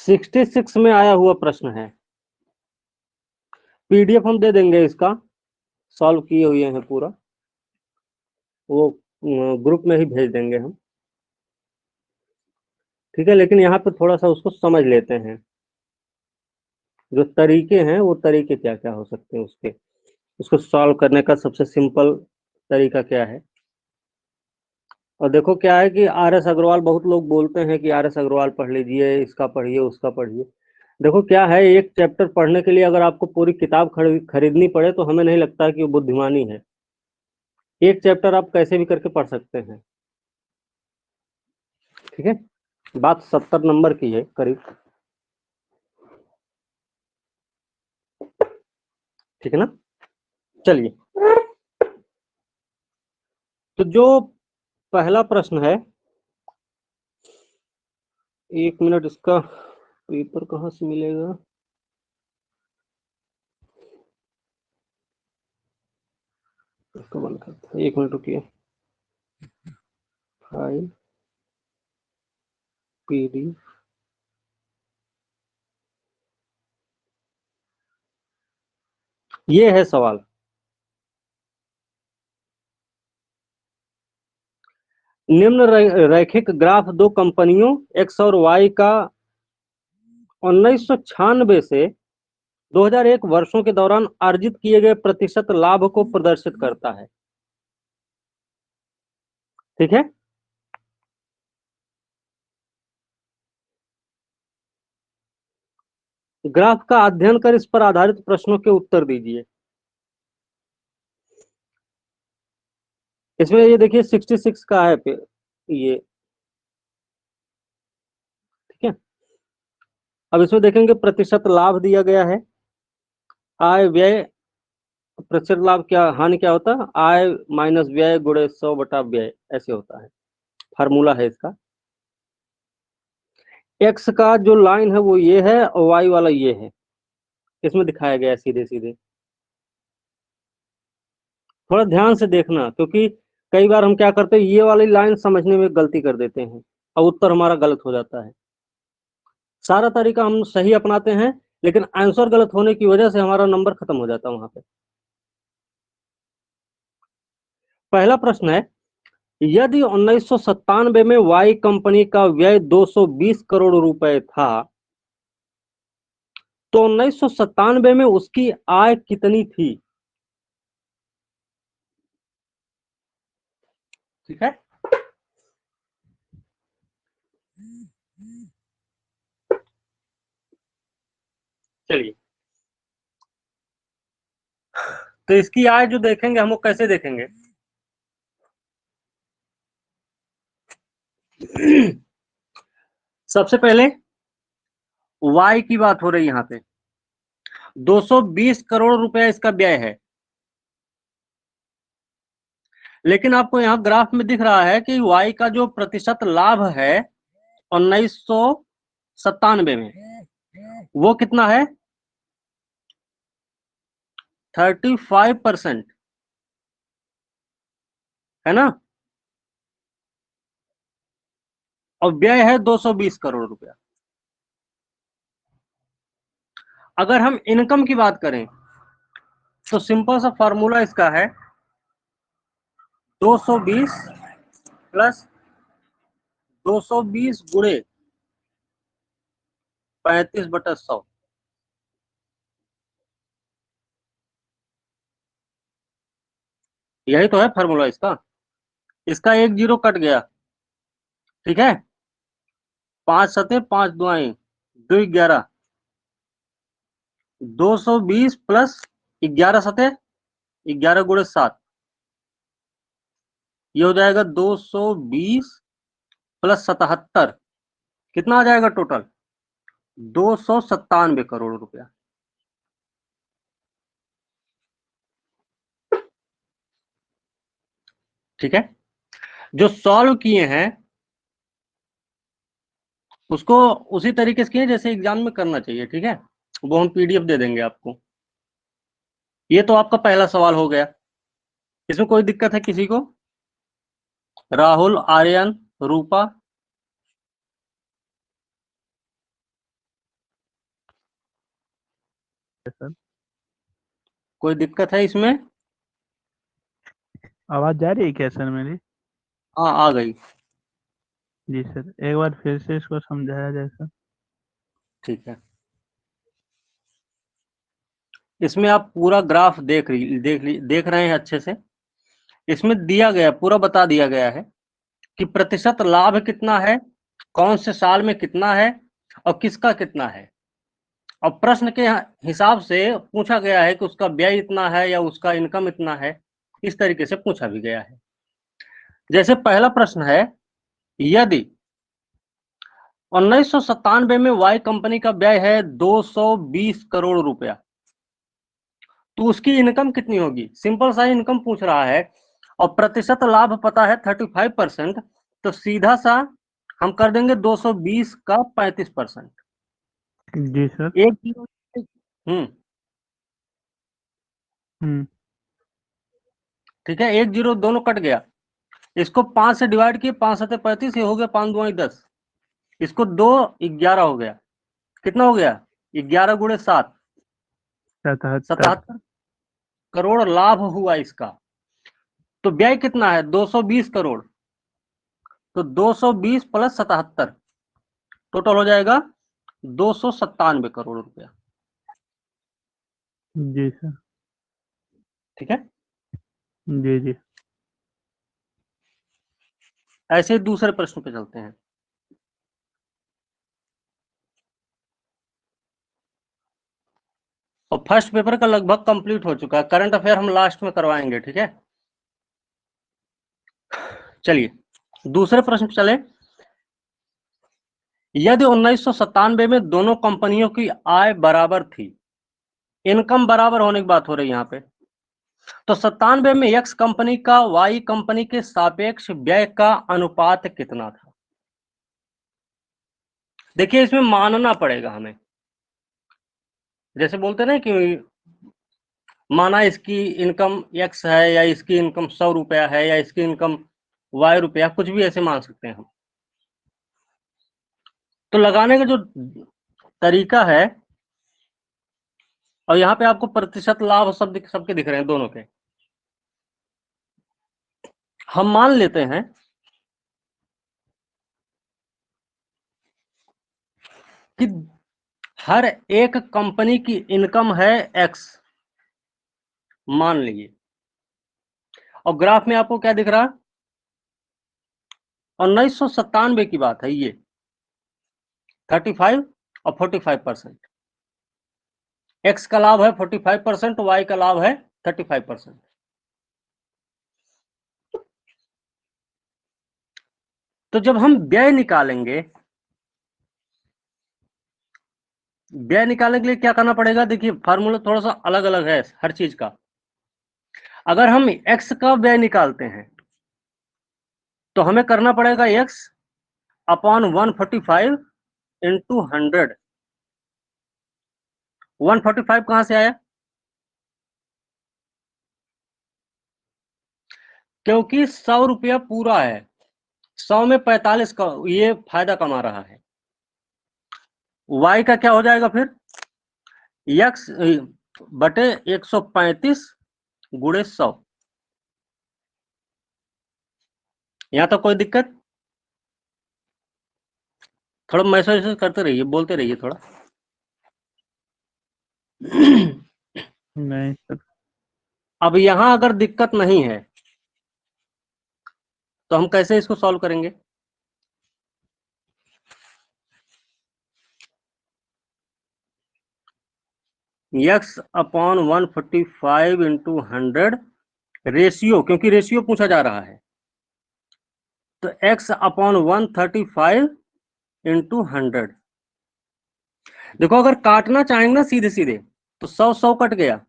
66 में आया हुआ प्रश्न है। पीडीएफ हम दे देंगे, इसका सॉल्व किए हुए हैं पूरा, वो ग्रुप में ही भेज देंगे हम, ठीक है। लेकिन यहाँ पे थोड़ा सा उसको समझ लेते हैं, जो तरीके हैं वो तरीके क्या क्या हो सकते हैं उसके, उसको सॉल्व करने का सबसे सिंपल तरीका क्या है। और देखो क्या है कि आर एस अग्रवाल, बहुत लोग बोलते हैं कि आर एस अग्रवाल पढ़ लीजिए, इसका पढ़िए, उसका पढ़िए। देखो क्या है, एक चैप्टर पढ़ने के लिए अगर आपको पूरी किताब खरीदनी पड़े तो हमें नहीं लगता कि वो बुद्धिमानी है। एक चैप्टर आप कैसे भी करके पढ़ सकते हैं, ठीक है। बात 70 नंबर की है करीब, ठीक है ना। चलिए, तो जो पहला प्रश्न है, 1 मिनट, इसका पेपर कहाँ से मिलेगा। इसको बंद करते हैं, 1 मिनट रुकिए। फाइल पीडी, ये है सवाल। निम्न रैखिक ग्राफ दो कंपनियों एक्स और वाई का 1996 से 2001 वर्षों के दौरान अर्जित किए गए प्रतिशत लाभ को प्रदर्शित करता है, ठीक है। ग्राफ का अध्ययन कर इस पर आधारित प्रश्नों के उत्तर दीजिए। इसमें ये देखिए 66 का है ये, ठीक है। अब इसमें देखेंगे प्रतिशत लाभ दिया गया है, आय व्यय, प्रतिशत लाभ क्या, हानि क्या होता है, आय माइनस व्यय गुणे 100 बटा व्यय, ऐसे होता है, फार्मूला है इसका। एक्स का जो लाइन है वो ये है और वाई वाला ये है, इसमें दिखाया गया है सीधे सीधे। थोड़ा ध्यान से देखना, क्योंकि कई बार हम क्या करते हैं, ये वाली लाइन समझने में गलती कर देते हैं और उत्तर हमारा गलत हो जाता है। सारा तरीका हम सही अपनाते हैं, लेकिन आंसर गलत होने की वजह से हमारा नंबर खत्म हो जाता है वहां पे। पहला प्रश्न है, यदि 1997 में वाई कंपनी का व्यय 220 करोड़ रुपए था, तो 1997 में उसकी आय कितनी थी, ठीक है। चलिए, तो इसकी आय जो देखेंगे हम, वो कैसे देखेंगे। सबसे पहले वाई की बात हो रही है यहां पे, 220 करोड़ रुपया इसका व्यय है, लेकिन आपको यहां ग्राफ में दिख रहा है कि वाई का जो प्रतिशत लाभ है 1997 में, वो कितना है, 35%, है ना। और व्यय है 220 करोड़ रुपया। अगर हम इनकम की बात करें तो सिंपल सा फॉर्मूला इसका है 220 प्लस 220 गुणे 35/100, यही तो है फॉर्मूला इसका। इसका एक जीरो कट गया, ठीक है, 5 सते 5 दुआएं 2 11, 220 प्लस 11 सते 11 गुणे 7, ये हो जाएगा 220 प्लस 77, कितना आ जाएगा टोटल, 297 करोड़ रुपया। ठीक है, जो सॉल्व किए हैं उसको उसी तरीके से किए जैसे एग्जाम में करना चाहिए, ठीक है। वो हम पीडीएफ दे देंगे आपको। ये तो आपका पहला सवाल हो गया, इसमें कोई दिक्कत है किसी को, राहुल, आर्यन, रूपा, सर। कोई दिक्कत है इसमें? आवाज जा रही है क्या सर मेरी? हाँ, आ गई। जी सर, एक बार फिर से इसको समझाया जाए सर। ठीक है, इसमें आप पूरा ग्राफ देख रहे हैं अच्छे से। इसमें दिया गया, पूरा बता दिया गया है कि प्रतिशत लाभ कितना है, कौन से साल में कितना है, और किसका कितना है। और प्रश्न के हिसाब से पूछा गया है कि उसका व्यय इतना है या उसका इनकम इतना है। इस तरीके से पूछा भी गया है। जैसे पहला प्रश्न है, यदि 1997 में वाई कंपनी का व्यय है 220 करोड़ रुपया, तो उसकी इनकम कितनी होगी। सिंपल सा इनकम पूछ रहा है और प्रतिशत लाभ पता है 35%, तो सीधा सा हम कर देंगे 220 का 35%। जी सर। एक जीरो। हम्म हम्म। ठीक है, एक जीरो दोनों कट गया। इसको 5 से डिवाइड किए, 5 सत्ते 35, ये हो गया 5 दूनी 10। इसको 2 11 हो गया। कितना हो गया? 11 गुणे 7, 77। 77 करोड़ लाभ हुआ इसका। तो व्यय कितना है? 220 करोड़। तो 220 प्लस 77 टोटल हो जाएगा 297 करोड़ रुपया। जी सर। ठीक है, जी जी। ऐसे ही दूसरे प्रश्न पे चलते हैं। और फर्स्ट पेपर का लगभग कंप्लीट हो चुका है। करंट अफेयर हम लास्ट में करवाएंगे, ठीक है। चलिए दूसरे प्रश्न पे चले। यदि 1997 में दोनों कंपनियों की आय बराबर थी, इनकम बराबर होने की बात हो रही है यहां पे, तो 97 में एक्स कंपनी का वाई कंपनी के सापेक्ष व्यय का अनुपात कितना था। देखिए इसमें मानना पड़ेगा हमें। जैसे बोलते ना कि माना इसकी इनकम एक्स है, या इसकी इनकम 100 रुपया है, या इसकी इनकम वाई रुपया, कुछ भी ऐसे मान सकते हैं हम। तो लगाने का जो तरीका है, और यहाँ पे आपको प्रतिशत लाभ शब्द सबके दिख रहे हैं दोनों के। हम मान लेते हैं कि हर एक कंपनी की इनकम है एक्स, मान लीजिए। और ग्राफ में आपको क्या दिख रहा है? 1997 की बात है ये, 35 और 45%। एक्स का लाभ है 45%, वाई का लाभ है 35%। तो जब हम व्यय निकालेंगे, व्यय निकालने के लिए क्या करना पड़ेगा? देखिए फार्मूला थोड़ा सा अलग अलग है हर चीज का। अगर हम एक्स का व्यय निकालते हैं तो हमें करना पड़ेगा एक्स अपॉन 145 इंटू 100। 145 कहां से आया? क्योंकि 100 रुपया पूरा है, 100 में 45 का ये फायदा कमा रहा है। वाई का क्या हो जाएगा फिर? एक्स बटे 135 गुणे 100। यहां तक कोई दिक्कत? थोड़ा मैसेज करते रहिए, बोलते रहिए थोड़ा। नहीं सर। अब यहां अगर दिक्कत नहीं है तो हम कैसे इसको सॉल्व करेंगे? एक्स अपॉन 145 इंटू 100 रेशियो, क्योंकि रेशियो पूछा जा रहा है, तो एक्स अपॉन 135 इंटू 100। देखो अगर काटना चाहेंगे ना सीधे सीधे, तो 100 कट गया।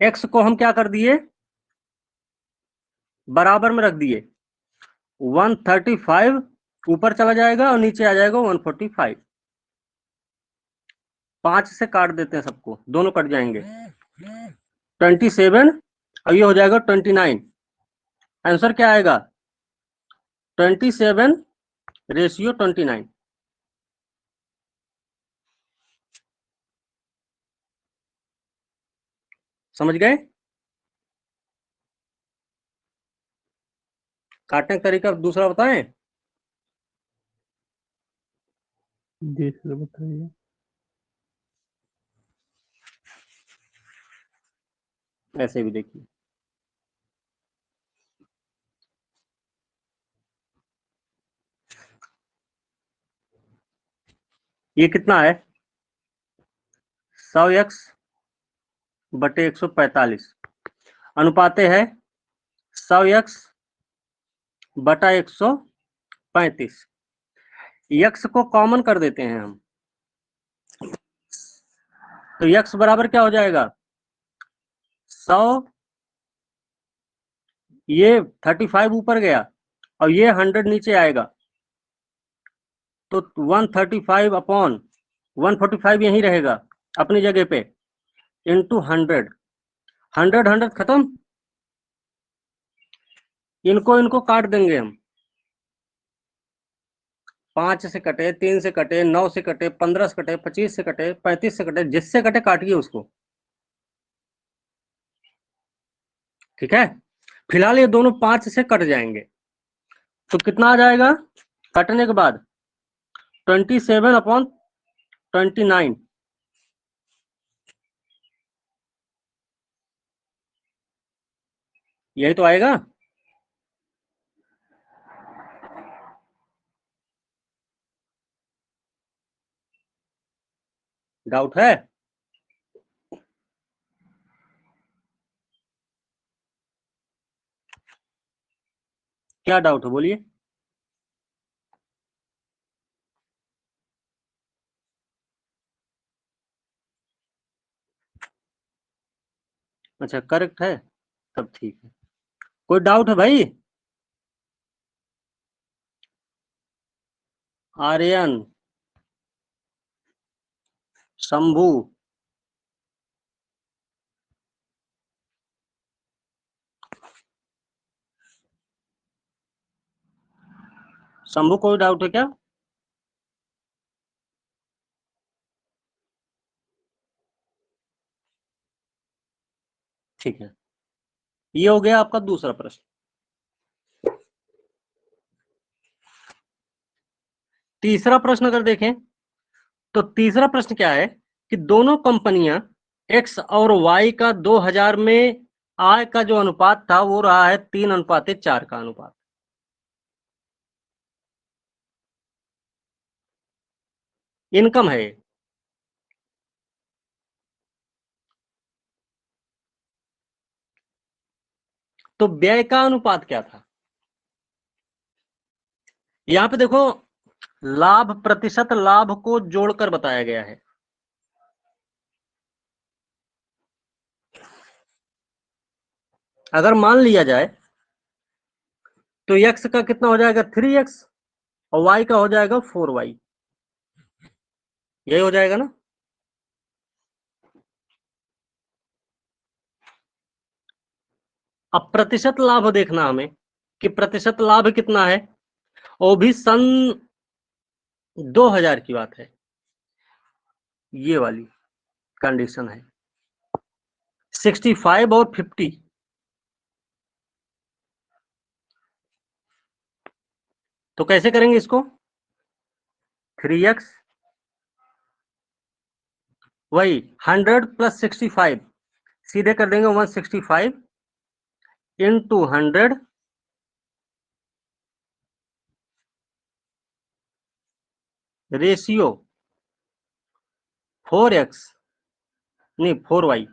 एक्स को हम क्या कर दिए? बराबर में रख दिए। 135 ऊपर चला जाएगा और नीचे आ जाएगा 145। 5 से काट देते हैं सबको, दोनों कट जाएंगे। 27 और ये हो जाएगा 29। आंसर क्या आएगा? 27 रेशियो 29। समझ गए? काटने का तरीका दूसरा बताएं? जी सर बताइए। ऐसे भी देखिए, ये कितना है? 100x बटे 145 अनुपाते है 100x बटा 135। यक्स को कॉमन कर देते हैं हम, तो यक्स बराबर क्या हो जाएगा? 100, ये 35 ऊपर गया और ये 100 नीचे आएगा, तो 135 अपॉन 145 यहीं रहेगा अपनी जगह पे, इंटू 100। 100 खत्म, इनको काट देंगे हम। 5 से कटे, 3 से कटे, 9 से कटे, 15 से कटे, 25 से कटे, 35 से कटे, जिससे कटे काटिए उसको। ठीक है, फिलहाल ये दोनों 5 से कट जाएंगे, तो कितना आ जाएगा कटने के बाद? 27 अपॉन 29। यही तो आएगा। डाउट है? क्या डाउट है बोलिए। अच्छा करेक्ट है, तब ठीक है। कोई डाउट है भाई? आर्यन, शंभू, शंभू कोई डाउट है क्या? ठीक है, ये हो गया आपका दूसरा प्रश्न। तीसरा प्रश्न अगर देखें, तो तीसरा प्रश्न क्या है कि दोनों कंपनियां एक्स और वाई का 2000 में आय का जो अनुपात था वो रहा है 3:4 का अनुपात। इनकम है, तो व्यय का अनुपात क्या था? यहां पे देखो, लाभ प्रतिशत लाभ को जोड़कर बताया गया है। अगर मान लिया जाए तो x का कितना हो जाएगा 3x और y का हो जाएगा 4y, यही हो जाएगा ना। अब प्रतिशत लाभ देखना हमें कि प्रतिशत लाभ कितना है, वो भी सन 2000 की बात है, ये वाली कंडीशन है 65 और 50। तो कैसे करेंगे इसको? 3x वही 100 प्लस 65, सीधे कर देंगे 165 इंटू 100 रेशियो 4x नहीं 4y,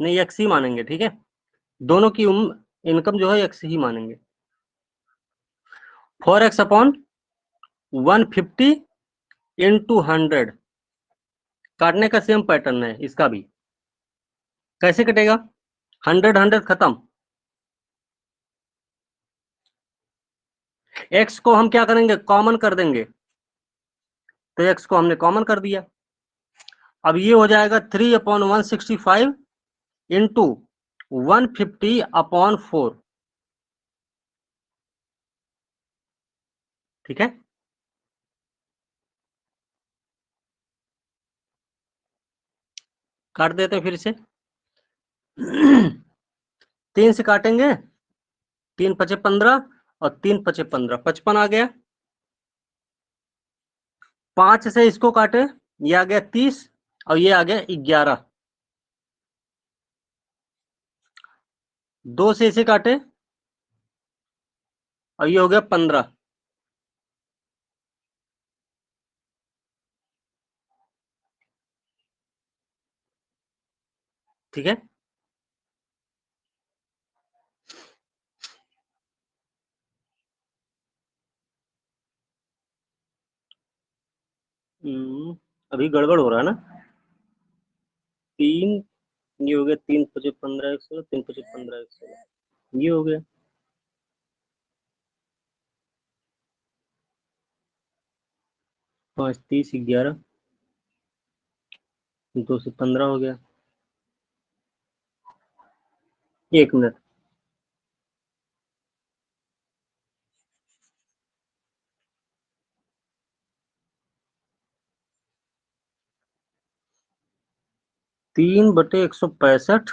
नहीं x ही मानेंगे, ठीक है, दोनों की इनकम जो है x ही मानेंगे। 4x अपॉन 150 इंटू 100, काटने का सेम पैटर्न है इसका भी। कैसे कटेगा? 100 खत्म, x को हम क्या करेंगे कॉमन कर देंगे, तो x को हमने कॉमन कर दिया। अब ये हो जाएगा 3 अपॉन 165 इंटू 150 अपॉन 4, ठीक है। काट देते हैं फिर से। 3 से काटेंगे, 3 पचे 15 और 3 पचे 15, 55 आ गया। 5 से इसको काटे, ये आ गया 30 और ये आ गया 11। 2 से इसे काटे और ये हो गया 15। ठीक है, अभी गड़बड़ हो रहा है ना। 3, ये हो गया 3 पचे 15 116, 3 पचे 15 116, ये हो गया। 5 30 11, 2 से 15 हो गया। 1 मिनट, 3/165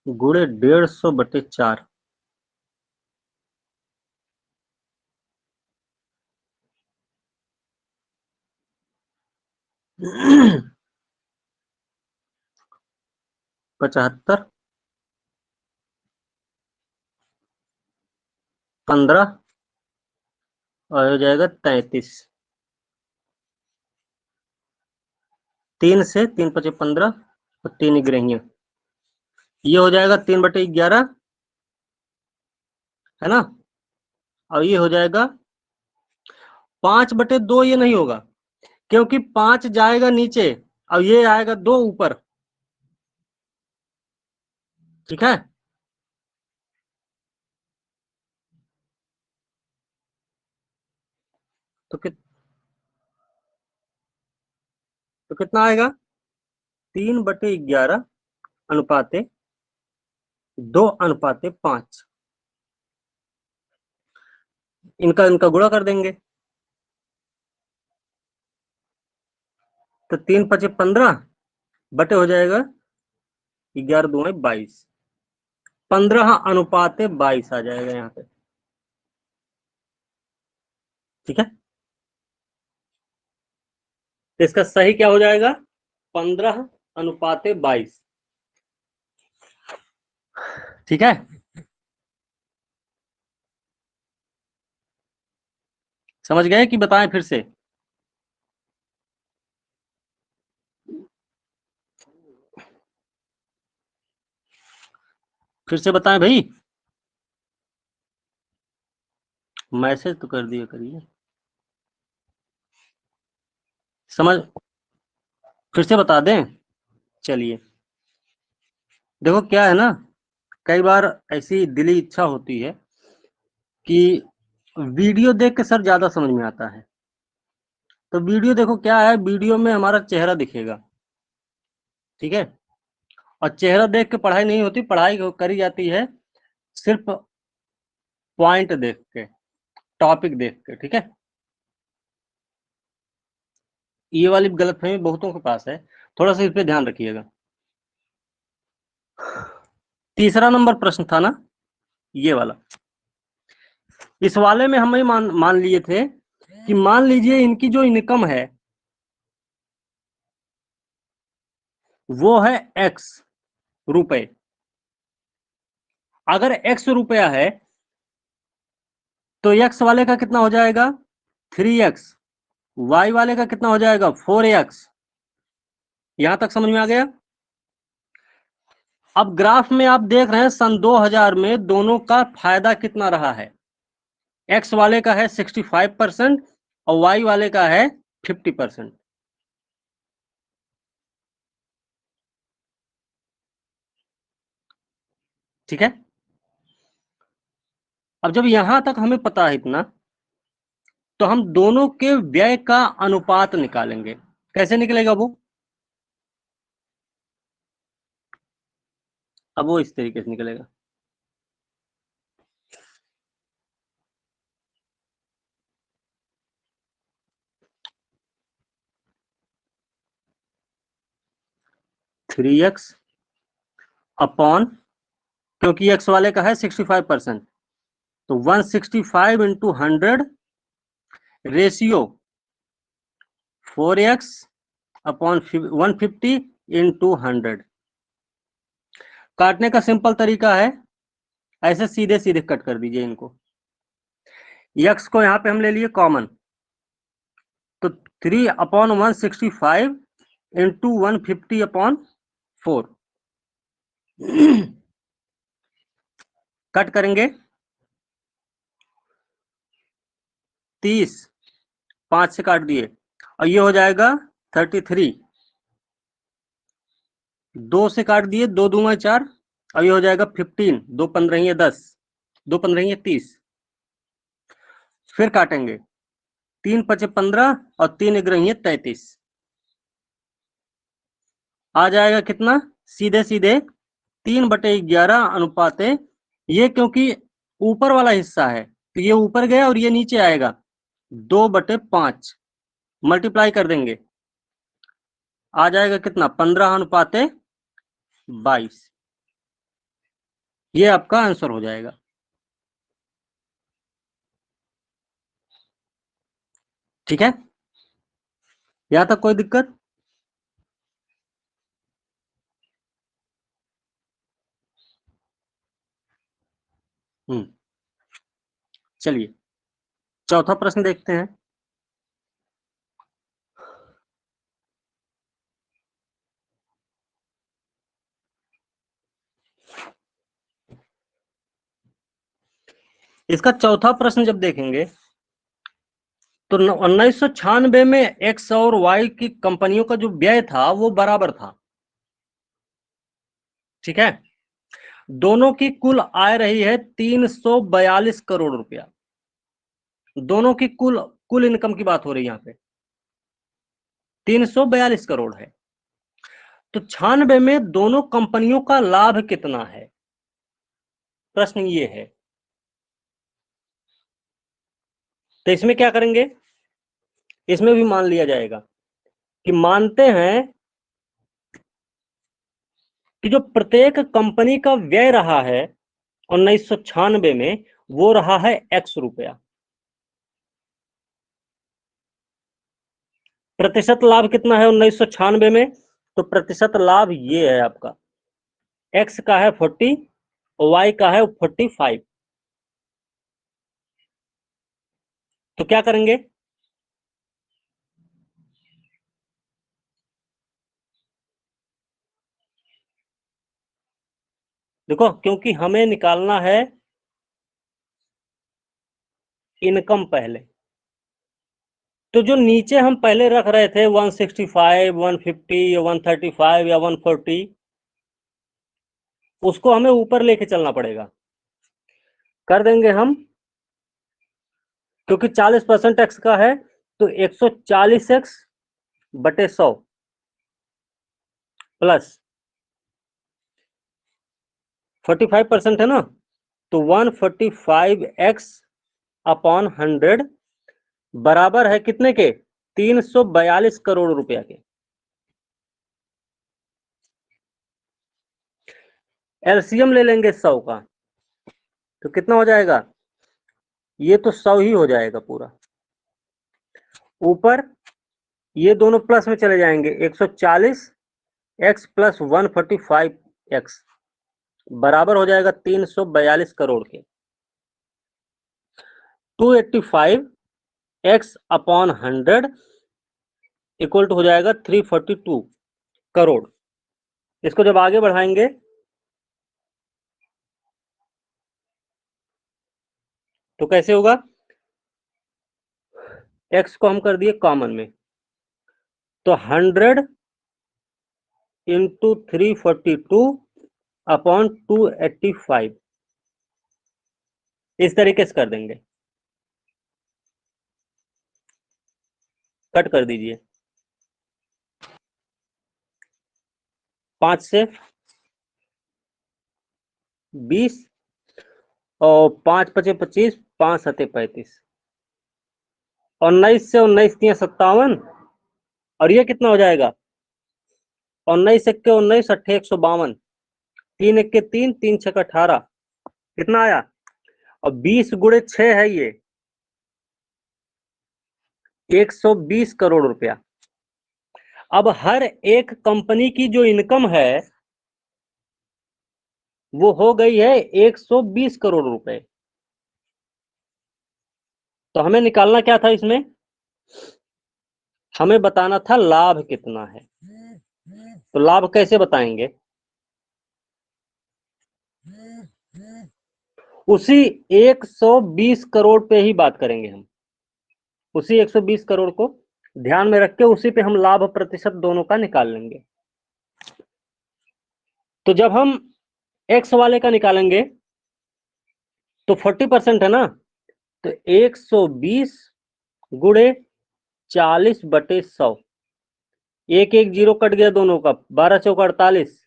गुणे 150/4। पचहत्तर, 15 और हो जाएगा 33। 3 से 3 पचे 15 और 3 ग्रहियां, ये हो जाएगा 3/11, है ना। और ये हो जाएगा 5/2, ये नहीं होगा क्योंकि 5 जाएगा नीचे और ये आएगा 2 ऊपर। ठीक है, तो तो कितना आएगा? 3/11 अनुपाते 2/5। इनका इनका गुणा कर देंगे, तो 3 पचे 15 बटे हो जाएगा 11 2 22, 15/22 आ जाएगा यहाँ पे। ठीक है, तो इसका सही क्या हो जाएगा? 15/22। ठीक है, समझ गए कि बताएं फिर से? फिर से बताएं भाई, मैसेज तो कर दिया करिए। समझ, फिर से बता दें? चलिए, देखो क्या है ना, कई बार ऐसी दिली इच्छा होती है कि वीडियो देख के सर ज्यादा समझ में आता है। तो वीडियो देखो क्या है, वीडियो में हमारा चेहरा दिखेगा। ठीक है, और चेहरा देख के पढ़ाई नहीं होती, पढ़ाई करी जाती है सिर्फ पॉइंट देख के, टॉपिक देख के। ठीक है, ये वाली गलतफहमी बहुतों के पास है, थोड़ा सा इस पे ध्यान रखिएगा। तीसरा नंबर प्रश्न था ना ये वाला, इस वाले में हम मान लिए थे कि मान लीजिए इनकी जो इनकम है वो है x रुपए। अगर x रुपया है तो x वाले का कितना हो जाएगा? 3x। y वाले का कितना हो जाएगा? 4x। यहां तक समझ में आ गया? अब ग्राफ में आप देख रहे हैं सन 2000 में दोनों का फायदा कितना रहा है। x वाले का है 65% और y वाले का है 50%। ठीक है, अब जब यहां तक हमें पता है इतना, तो हम दोनों के व्यय का अनुपात निकालेंगे। कैसे निकलेगा वो? अब वो इस तरीके से निकलेगा। 3x अपॉन, क्योंकि x वाले का है 65%, तो 165 into 100 ratio 4x upon 150 into 100। काटने का सिंपल तरीका है, ऐसे सीधे सीधे कट कर दीजिए इनको। x को यहां पे हम ले लिए कॉमन, तो 3 अपॉन 165 इंटू 150 अपॉन 4 कट करेंगे 30, 5 से काट दिए, और ये हो जाएगा 33, 2 से काट दिए, 2 दूंगा 4, और ये हो जाएगा 15, 2 15 10, 2 15 30। फिर काटेंगे 3 5 15 और 3 11 33, आ जाएगा कितना, सीधे सीधे 3/11 अनुपाते, ये क्योंकि ऊपर वाला हिस्सा है तो ये ऊपर गया और ये नीचे आएगा, 2/5 मल्टीप्लाई कर देंगे, आ जाएगा कितना, 15 अनुपाते 22। ये आपका आंसर हो जाएगा। ठीक है, यहां तक कोई दिक्कत? चलिए चौथा प्रश्न देखते हैं। इसका चौथा प्रश्न जब देखेंगे तो 1996 में एक्स और वाई की कंपनियों का जो व्यय था वो बराबर था। ठीक है, दोनों की कुल आय रही है 342 करोड़ रुपया। दोनों की कुल इनकम की बात हो रही है, यहां पे 342 करोड़ है। तो 96 में दोनों कंपनियों का लाभ कितना है, प्रश्न ये है। तो इसमें क्या करेंगे, इसमें भी मान लिया जाएगा कि मानते हैं कि जो प्रत्येक कंपनी का व्यय रहा है 1996 में वो रहा है x रुपया। प्रतिशत लाभ कितना है 1996 में, तो प्रतिशत लाभ ये है आपका, x का है 40 और y का है 45। तो क्या करेंगे, देखो क्योंकि हमें निकालना है इनकम पहले, तो जो नीचे हम पहले रख रहे थे 165, 150 या 135 या 140, उसको हमें ऊपर लेके चलना पड़ेगा। कर देंगे हम, क्योंकि 40% एक्स का है तो 140x बटे 100 प्लस 45% है ना, तो 145x अपॉन 100 बराबर है कितने के, 342 करोड़ रुपया के। एलसीएम ले लेंगे 100 का, तो कितना हो जाएगा, ये तो 100 ही हो जाएगा पूरा। ऊपर ये दोनों प्लस में चले जाएंगे, 140x प्लस 145x बराबर हो जाएगा 342 करोड़ के। 285x अपॉन 100 इक्वल टू हो जाएगा 342 करोड़। इसको जब आगे बढ़ाएंगे तो कैसे होगा, x को हम कर दिए कॉमन में, तो 100 इंटू 342 अपॉन 285 इस तरीके से कर देंगे, कट कर दीजिए, 5 से 20 और 5 5 25, 5 7 35, 19 से 19 57, और ये कितना हो जाएगा, 19 एक्के 19, 8 152, 3 एक्के 3, 3 6 18, कितना आया? और 20 गुणे 6 है ये 120 करोड़ रुपया। अब हर एक कंपनी की जो इनकम है वो हो गई है 120 करोड़ रुपए। तो हमें निकालना क्या था इसमें? हमें बताना था लाभ कितना है। तो लाभ कैसे बताएंगे? उसी 120 करोड़ पे ही बात करेंगे हम। उसी 120 करोड़ को ध्यान में रख के उसी पे हम लाभ प्रतिशत दोनों का निकाल लेंगे। तो जब हम एक्स वाले का निकालेंगे तो 40% है ना, तो 120 गुणे 40/100, एक एक जीरो कट गया दोनों का, 12 चौका 48,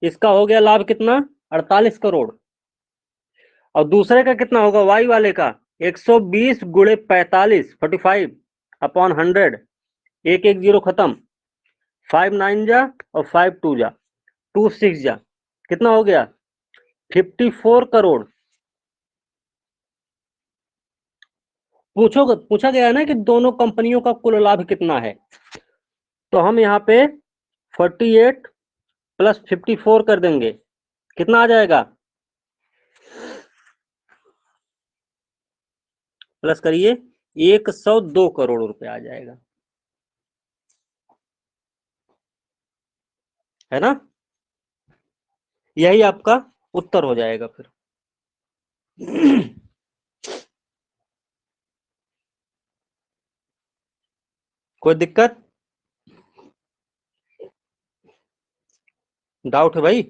इसका हो गया लाभ कितना? 48 करोड़। और दूसरे का कितना होगा? वाई वाले का 120 गुणे 45, 45/100, एक एक जीरो खत्म, 5 9 जा और 5 2 जा, 2 6 जा, कितना हो गया? 54 करोड़। पूछा गया है ना कि दोनों कंपनियों का कुल लाभ कितना है, तो हम यहाँ पे 48 प्लस 54 कर देंगे, कितना आ जाएगा? प्लस करिए, 102 करोड़ रुपए आ जाएगा, है ना? यही आपका उत्तर हो जाएगा फिर। कोई दिक्कत, डाउट है भाई?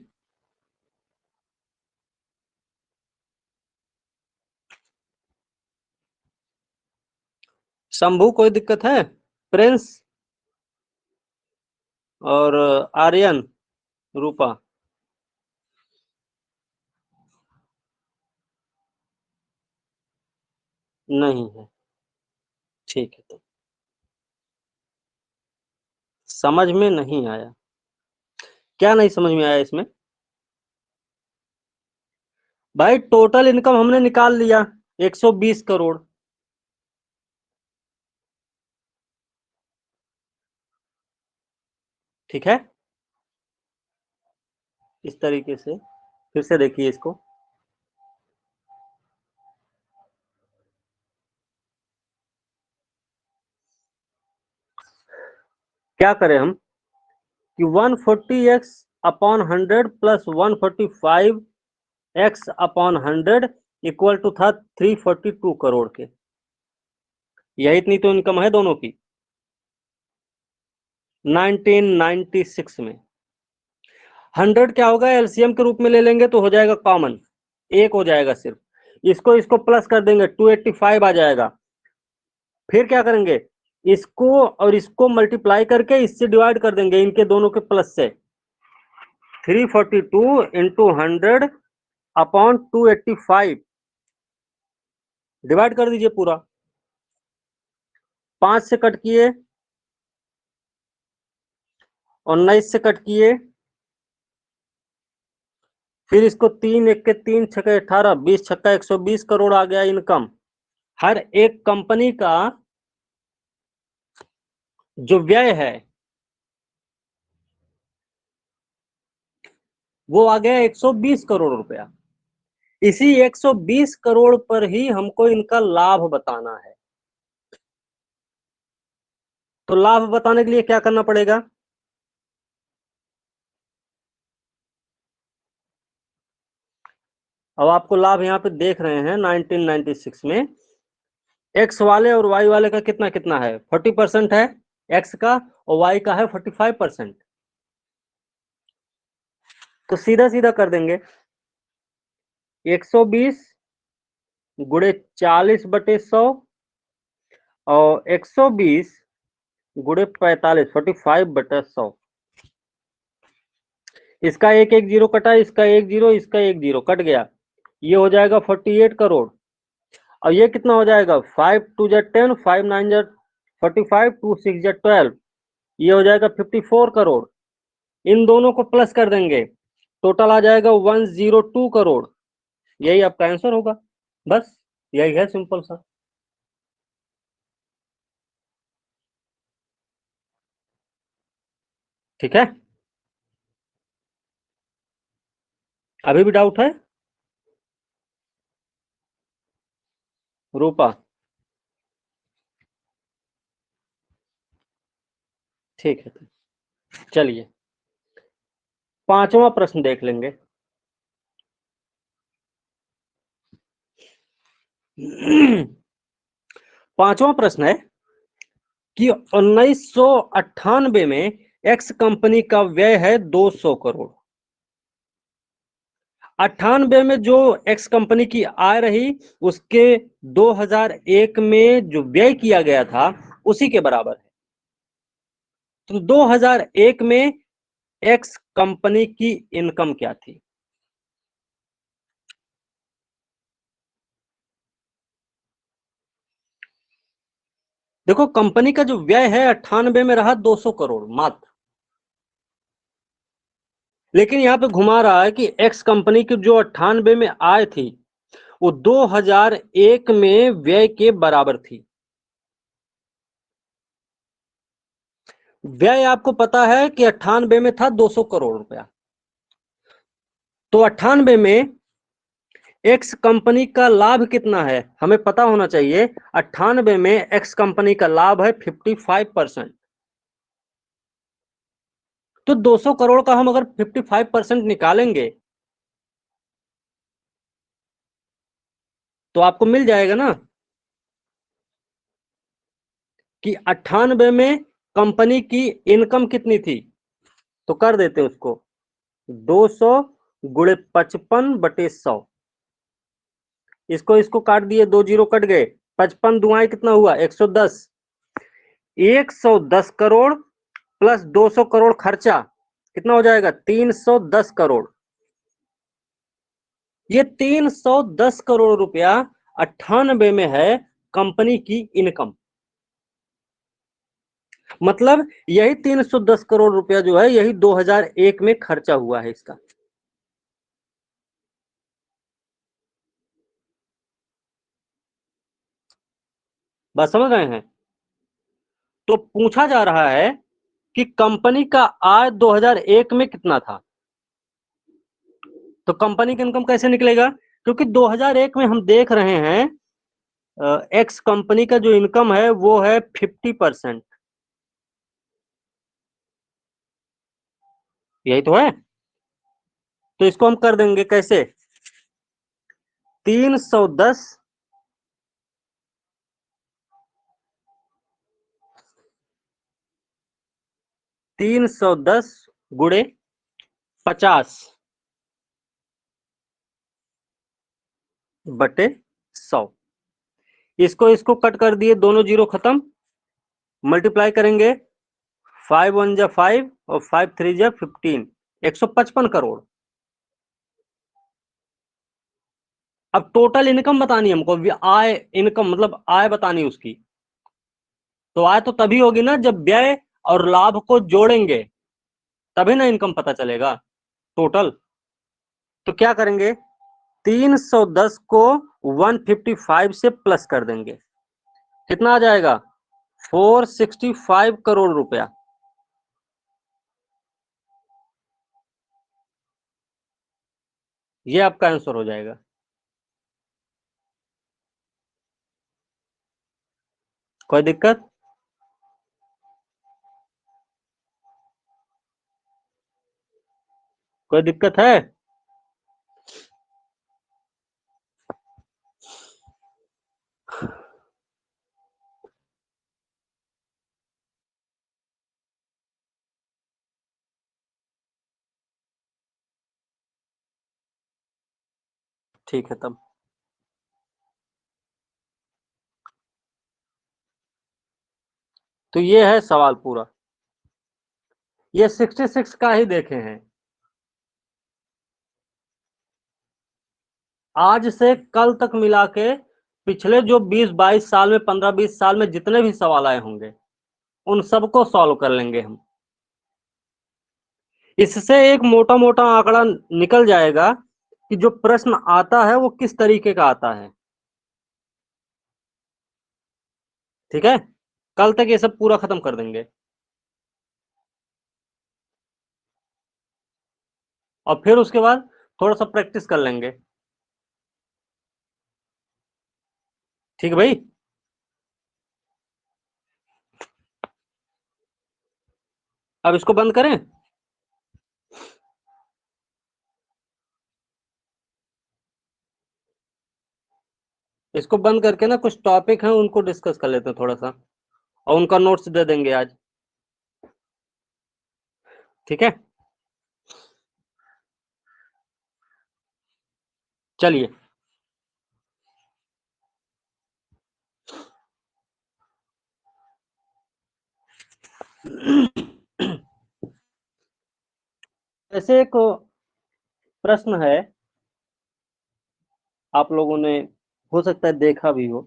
शंभू कोई दिक्कत है? प्रिंस और आर्यन, रूपा? नहीं है, ठीक है। तो समझ में नहीं आया? क्या नहीं समझ में आया इसमें? भाई टोटल इनकम हमने निकाल लिया 120 करोड़, ठीक है? इस तरीके से फिर से देखिए इसको, क्या करें हम कि 140x upon 100 plus 145x upon 100 equal to था 342 करोड़ के। यही इतनी तो इनकम है दोनों की 1996 में। 100 क्या होगा? एलसीएम के रूप में ले लेंगे तो हो जाएगा कॉमन, एक हो जाएगा सिर्फ, इसको इसको प्लस कर देंगे 285 आ जाएगा। फिर क्या करेंगे? इसको और इसको मल्टीप्लाई करके इससे डिवाइड कर देंगे, इनके दोनों के प्लस से। 342 इंटू 100 अपॉन 285 डिवाइड कर दीजिए पूरा, 5 से कट किए, 19 से कट किए, फिर इसको 3 1 के 3 6 18, 20 छक्का 120 करोड़ आ गया इनकम। हर एक कंपनी का जो व्यय है वो आ गया 120 करोड़ रुपया। इसी 120 करोड़ पर ही हमको इनका लाभ बताना है। तो लाभ बताने के लिए क्या करना पड़ेगा? अब आपको लाभ यहाँ पे देख रहे हैं 1996 में एक्स वाले और वाई वाले का कितना कितना है? 40% है एक्स का और वाई का है 45%। तो सीधा सीधा कर देंगे, 120 गुणे 40/100 और 120 गुणे 45, 45/100। इसका एक एक जीरो कटा, इसका एक जीरो, इसका एक जीरो कट गया, ये हो जाएगा 48 करोड़। और ये कितना हो जाएगा? 5 2 जा 10, 5 9 जा 45, 2 6 जा 12, ये हो जाएगा 54 करोड़। इन दोनों को प्लस कर देंगे, टोटल आ जाएगा 102 करोड़। यही आपका आंसर होगा, बस यही है, सिंपल सा। ठीक है, अभी भी डाउट है? रूपा, ठीक है, चलिए 5वां प्रश्न देख लेंगे। पांचवा प्रश्न है कि 1998 में एक्स कंपनी का व्यय है 200 करोड़। 98 में जो एक्स कंपनी की आय रही, उसके 2001 में जो व्यय किया गया था उसी के बराबर है। तो 2001 में एक्स कंपनी की इनकम क्या थी? देखो, कंपनी का जो व्यय है 98 में रहा 200 करोड़ मात्र, लेकिन यहां पे घुमा रहा है कि एक्स कंपनी की जो 98 में आय थी वो 2001 में व्यय के बराबर थी। व्यय आपको पता है कि 98 में था 200 करोड़ रुपया, तो 98 में एक्स कंपनी का लाभ कितना है हमें पता होना चाहिए। 98 में एक्स कंपनी का लाभ है 55%। तो 200 करोड़ का हम अगर 55% निकालेंगे तो आपको मिल जाएगा ना कि 98 में कंपनी की इनकम कितनी थी। तो कर देते हैं उसको, 200 गुणे 55/100। इसको इसको काट दिए, 2 जीरो कट गए, 55 दुआएं कितना हुआ 110। 110 करोड़ प्लस 200 करोड़ खर्चा कितना हो जाएगा 310 करोड़। ये 310 करोड़ रुपया 98 में है कंपनी की इनकम। मतलब यही 310 करोड़ रुपया जो है यही 2001 में खर्चा हुआ है इसका। बात समझ रहे हैं? तो पूछा जा रहा है कि कंपनी का आय 2001 में कितना था। तो कंपनी का इनकम कैसे निकलेगा, क्योंकि 2001 में हम देख रहे हैं एक्स कंपनी का जो इनकम है वो है 50%। यही तो है। तो इसको हम कर देंगे कैसे, 310 310 गुणे 50 बटे 100। इसको इसको कट कर दिए, दोनों जीरो खत्म, मल्टीप्लाई करेंगे, 5 1 जा 5 और 5 3 जा 15, 155 करोड़। अब टोटल इनकम बतानी हमको, आय इनकम मतलब आय बतानी उसकी। तो आय तो तभी होगी ना जब व्यय और लाभ को जोड़ेंगे, तभी ना इनकम पता चलेगा टोटल। तो क्या करेंगे, 310 को 155 से प्लस कर देंगे, कितना आ जाएगा 465 करोड़ रुपया। ये आपका आंसर हो जाएगा। कोई दिक्कत? कोई दिक्कत है? ठीक है तब। तो ये है सवाल पूरा, ये 66 का ही देखे हैं। आज से कल तक मिला के पिछले जो 20-22 साल में, 15-20 साल में जितने भी सवाल आए होंगे उन सबको सॉल्व कर लेंगे हम। इससे एक मोटा मोटा आंकड़ा निकल जाएगा कि जो प्रश्न आता है वो किस तरीके का आता है। ठीक है, कल तक ये सब पूरा खत्म कर देंगे और फिर उसके बाद थोड़ा सा प्रैक्टिस कर लेंगे। ठीक है भाई। अब इसको बंद करें। इसको बंद करके ना कुछ टॉपिक हैं उनको डिस्कस कर लेते हैं थोड़ा सा, और उनका नोट्स दे देंगे आज। ठीक है, चलिए। ऐसे एक प्रश्न है, आप लोगों ने हो सकता है देखा भी हो।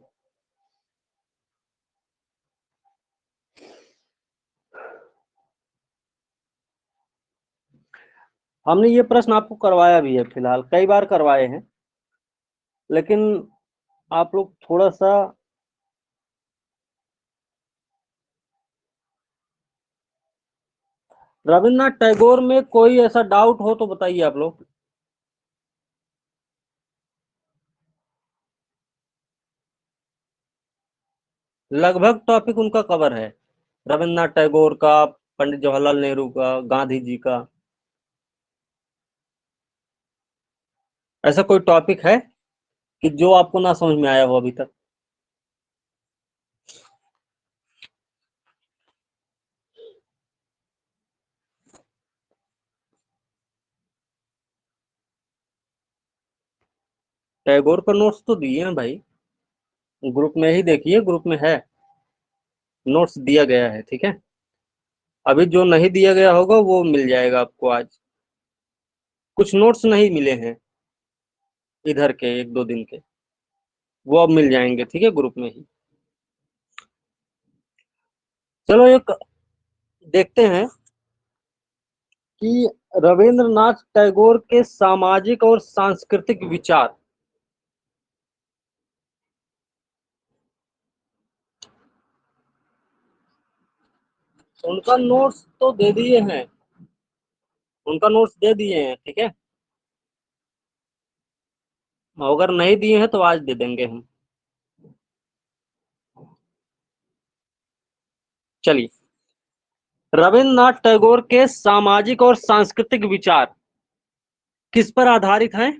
हमने ये प्रश्न आपको करवाया भी है, फिलहाल कई बार करवाए हैं, लेकिन आप लोग थोड़ा सा रविन्द्रनाथ टैगोर में कोई ऐसा डाउट हो तो बताइए आप लोग। लगभग टॉपिक उनका कवर है, रविन्द्रनाथ टैगोर का, पंडित जवाहरलाल नेहरू का, गांधी जी का। ऐसा कोई टॉपिक है कि जो आपको ना समझ में आया हो अभी तक? टैगोर पर नोट्स तो दिए हैं भाई, ग्रुप में ही देखिए, ग्रुप में है, नोट्स दिया गया है। ठीक है, अभी जो नहीं दिया गया होगा वो मिल जाएगा आपको आज। कुछ नोट्स नहीं मिले हैं इधर के, एक दो दिन के, वो अब मिल जाएंगे। ठीक है, ग्रुप में ही। चलो एक देखते हैं कि रविंद्रनाथ टैगोर के सामाजिक और सांस्कृतिक विचार। उनका नोट्स तो दे दिए हैं, उनका नोट्स दे दिए हैं। ठीक है, अगर नहीं दिए हैं तो आज दे देंगे हम। चलिए, रविंद्रनाथ टैगोर के सामाजिक और सांस्कृतिक विचार किस पर आधारित हैं?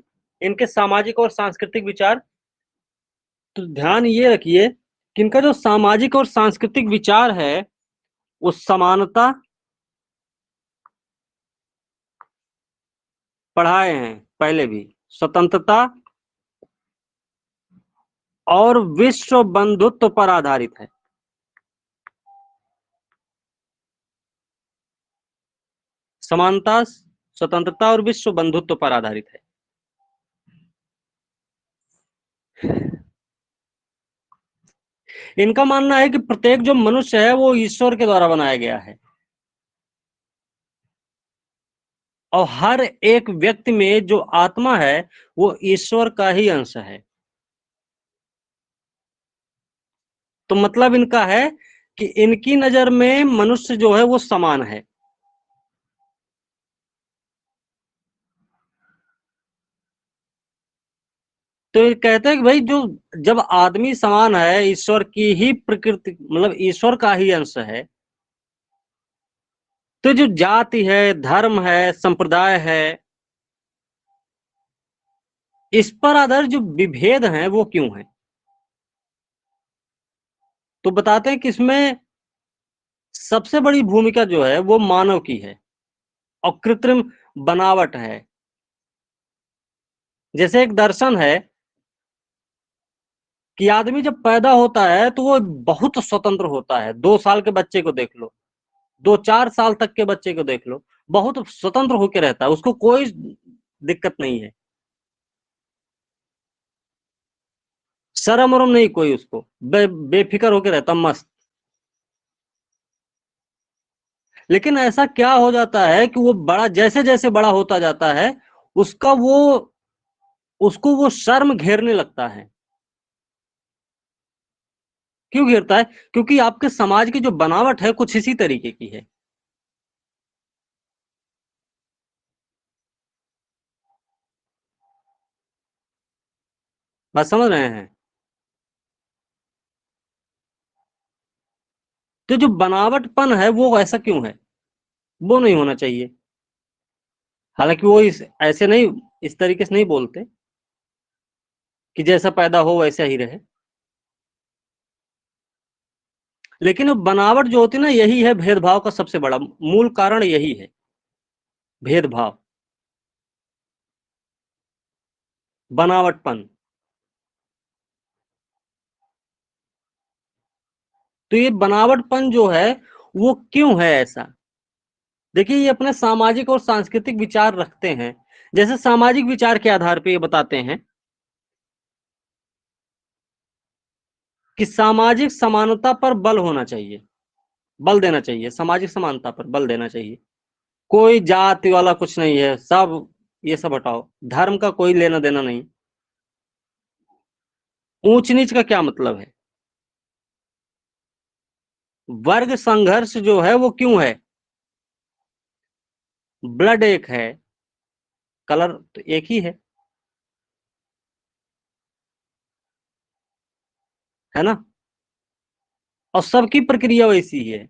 इनके सामाजिक और सांस्कृतिक विचार, तो ध्यान ये रखिए कि इनका जो सामाजिक और सांस्कृतिक विचार है वो समानता, पढ़ाए हैं पहले भी, स्वतंत्रता और विश्व बंधुत्व पर आधारित है। समानता, स्वतंत्रता और विश्व बंधुत्व पर आधारित है। इनका मानना है कि प्रत्येक जो मनुष्य है वो ईश्वर के द्वारा बनाया गया है और हर एक व्यक्ति में जो आत्मा है वो ईश्वर का ही अंश है। तो मतलब इनका है कि इनकी नजर में मनुष्य जो है वो समान है। तो ये कहते हैं कि भाई जो, जब आदमी समान है, ईश्वर की ही प्रकृति, मतलब ईश्वर का ही अंश है, तो जो जाति है, धर्म है, संप्रदाय है, इस पर आधारित जो विभेद हैं वो क्यों है? तो बताते हैं कि इसमें सबसे बड़ी भूमिका जो है वो मानव की है और कृत्रिम बनावट है। जैसे एक दर्शन है कि आदमी जब पैदा होता है तो वो बहुत स्वतंत्र होता है। 2 साल के बच्चे को देख लो, 2-4 साल तक के बच्चे को देख लो, बहुत स्वतंत्र होकर रहता है, उसको कोई दिक्कत नहीं है, शर्म वरम नहीं कोई, उसको बेफिक्र होकर रहता, मस्त। लेकिन ऐसा क्या हो जाता है कि वो बड़ा जैसे जैसे बड़ा होता जाता है उसको वो शर्म घेरने लगता है। क्यों घेरता है? क्योंकि आपके समाज की जो बनावट है कुछ इसी तरीके की है। बात समझ रहे हैं? तो जो बनावटपन है वो ऐसा क्यों है? वो नहीं होना चाहिए। हालांकि वो ऐसे नहीं, इस तरीके से नहीं बोलते कि जैसा पैदा हो वैसा ही रहे, लेकिन वो बनावट जो होती है ना, यही है भेदभाव का सबसे बड़ा मूल कारण, यही है भेदभाव, बनावटपन। तो ये बनावटपन जो है वो क्यों है ऐसा? देखिए, ये अपने सामाजिक और सांस्कृतिक विचार रखते हैं। जैसे सामाजिक विचार के आधार पर ये बताते हैं कि सामाजिक समानता पर बल होना चाहिए, बल देना चाहिए, सामाजिक समानता पर बल देना चाहिए। कोई जाति वाला कुछ नहीं है, सब ये सब हटाओ, धर्म का कोई लेना देना नहीं। ऊंच नीच का क्या मतलब है? वर्ग संघर्ष जो है वो क्यों है? ब्लड एक है, कलर तो एक ही है ना? और सबकी प्रक्रिया वैसी ही है।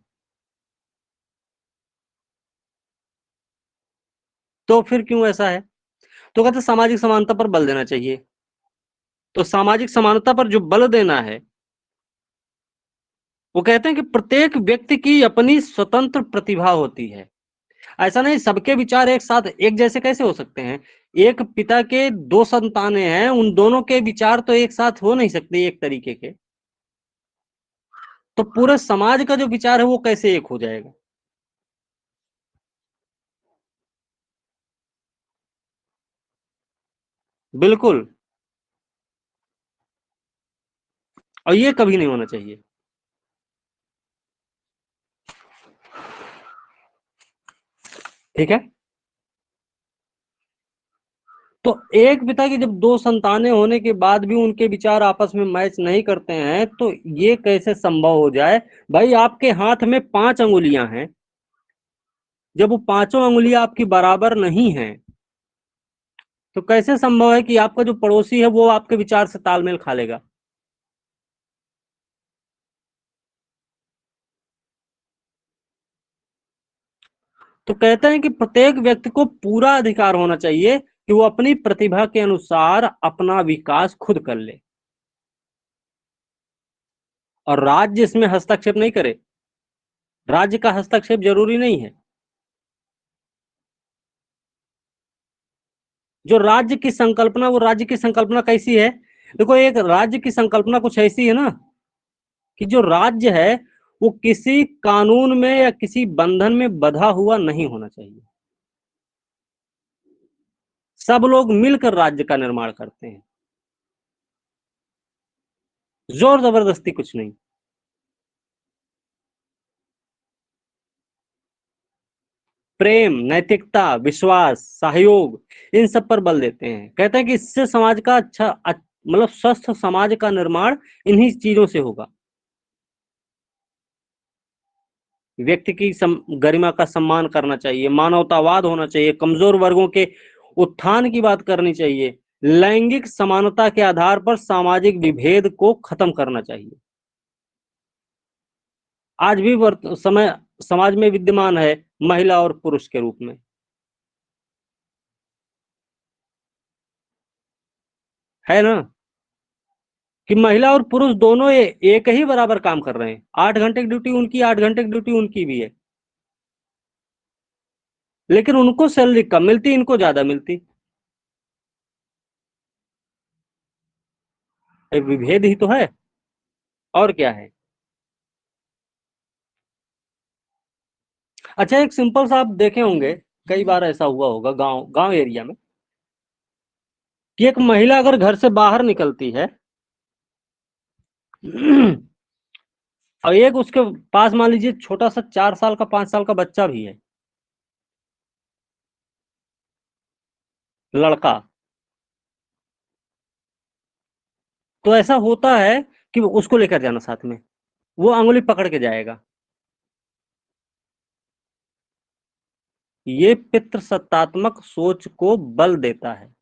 तो फिर क्यों ऐसा है? तो कहते सामाजिक समानता पर बल देना चाहिए। तो सामाजिक समानता पर जो बल देना है, वो कहते हैं कि प्रत्येक व्यक्ति की अपनी स्वतंत्र प्रतिभा होती है। ऐसा नहीं सबके विचार एक साथ एक जैसे कैसे हो सकते हैं? एक पिता के दो संतानें हैं, उन दोनों के विचार तो एक साथ हो नहीं सकते एक तरीके के। तो पूरे समाज का जो विचार है वो कैसे एक हो जाएगा? बिल्कुल। और ये कभी नहीं होना चाहिए। ठीक है। तो एक पिता की जब दो संतानें होने के बाद भी उनके विचार आपस में मैच नहीं करते हैं, तो ये कैसे संभव हो जाए? भाई, आपके हाथ में 5 अंगुलियां हैं, जब वो पांचों अंगुलियां आपकी बराबर नहीं है, तो कैसे संभव है कि आपका जो पड़ोसी है वो आपके विचार से तालमेल खा लेगा? तो कहते हैं कि प्रत्येक व्यक्ति को पूरा अधिकार होना चाहिए कि वो अपनी प्रतिभा के अनुसार अपना विकास खुद कर ले, और राज्य इसमें हस्तक्षेप नहीं करे। राज्य का हस्तक्षेप जरूरी नहीं है। जो राज्य की संकल्पना, वो राज्य की संकल्पना कैसी है? देखो, एक राज्य की संकल्पना कुछ ऐसी है ना, कि जो राज्य है वो किसी कानून में या किसी बंधन में बंधा हुआ नहीं होना चाहिए। सब लोग मिलकर राज्य का निर्माण करते हैं, जोर जबरदस्ती कुछ नहीं। प्रेम, नैतिकता, विश्वास, सहयोग, इन सब पर बल देते हैं। कहते हैं कि इससे समाज का मतलब स्वस्थ समाज का निर्माण इन्हीं चीजों से होगा। व्यक्ति की गरिमा का सम्मान करना चाहिए, मानवतावाद होना चाहिए, कमजोर वर्गों के उत्थान की बात करनी चाहिए, लैंगिक समानता के आधार पर सामाजिक विभेद को खत्म करना चाहिए। आज भी समय समाज में विद्यमान है, महिला और पुरुष के रूप में, है ना? कि महिला और पुरुष दोनों एक ही बराबर काम कर रहे हैं। 8 घंटे की ड्यूटी उनकी, 8 घंटे की ड्यूटी उनकी भी है, लेकिन उनको सैलरी कम मिलती, इनको ज्यादा मिलती। विभेद ही तो है, और क्या है? अच्छा, एक सिंपल सा आप देखे होंगे, कई बार ऐसा हुआ होगा गांव गांव एरिया में, कि एक महिला अगर घर से बाहर निकलती है और एक उसके पास मान लीजिए छोटा सा 4 साल का 5 साल का बच्चा भी है, लड़का, तो ऐसा होता है कि उसको लेकर जाना साथ में, वो अंगुली पकड़ के जाएगा। ये पितृसत्तात्मक सोच को बल देता है,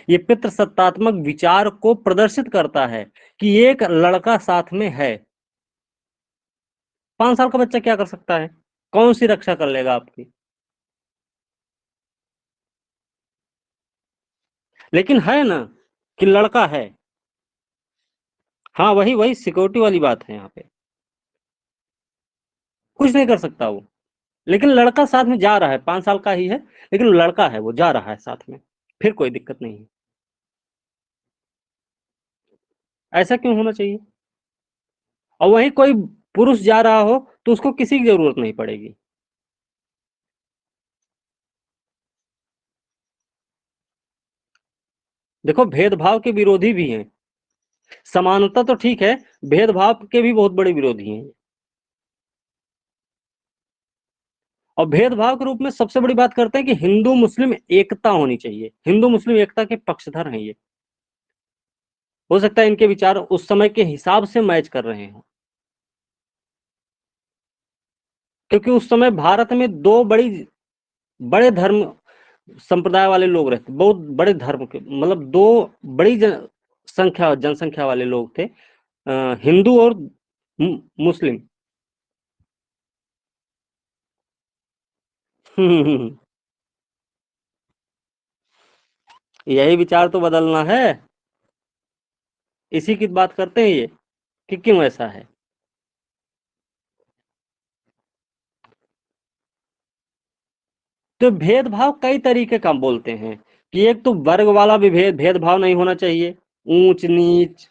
ये पितृसत्तात्मक विचार को प्रदर्शित करता है कि एक लड़का साथ में है। 5 साल का बच्चा क्या कर सकता है, कौन सी रक्षा कर लेगा आपकी? लेकिन है ना कि लड़का है। हाँ, वही वही सिक्योरिटी वाली बात है यहाँ पे, कुछ नहीं कर सकता वो। लेकिन लड़का साथ में जा रहा है, 5 साल का ही है, लेकिन लड़का है, वो जा रहा है साथ में, फिर कोई दिक्कत नहीं है। ऐसा क्यों होना चाहिए? और वहीं कोई पुरुष जा रहा हो तो उसको किसी की जरूरत नहीं पड़ेगी। देखो, भेदभाव के विरोधी भी हैं, समानता तो ठीक है, भेदभाव के भी बहुत बड़े विरोधी हैं। और भेदभाव के रूप में सबसे बड़ी बात करते हैं कि हिंदू मुस्लिम एकता होनी चाहिए, हिंदू मुस्लिम एकता के पक्षधर हैं ये। हो सकता है इनके विचार उस समय के हिसाब से मैच कर रहे हैं, क्योंकि उस समय भारत में दो बड़े धर्म संप्रदाय वाले लोग रहते, बहुत बड़े धर्म के, मतलब दो बड़ी जनसंख्या वाले लोग थे, हिंदू और मुस्लिम। यही विचार तो बदलना है, इसी की बात करते हैं ये कि क्यों ऐसा है। तो भेदभाव कई तरीके का बोलते हैं कि एक तो वर्ग वाला भी भेदभाव नहीं होना चाहिए, ऊंच नीच।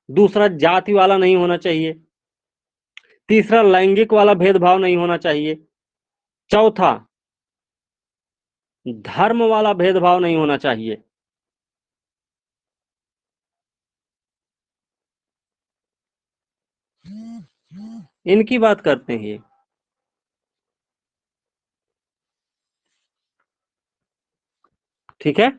दूसरा, जाति वाला नहीं होना चाहिए। तीसरा, लैंगिक वाला भेदभाव नहीं होना चाहिए। चौथा, धर्म वाला भेदभाव नहीं होना चाहिए। इनकी बात करते हैं ये। ठीक है,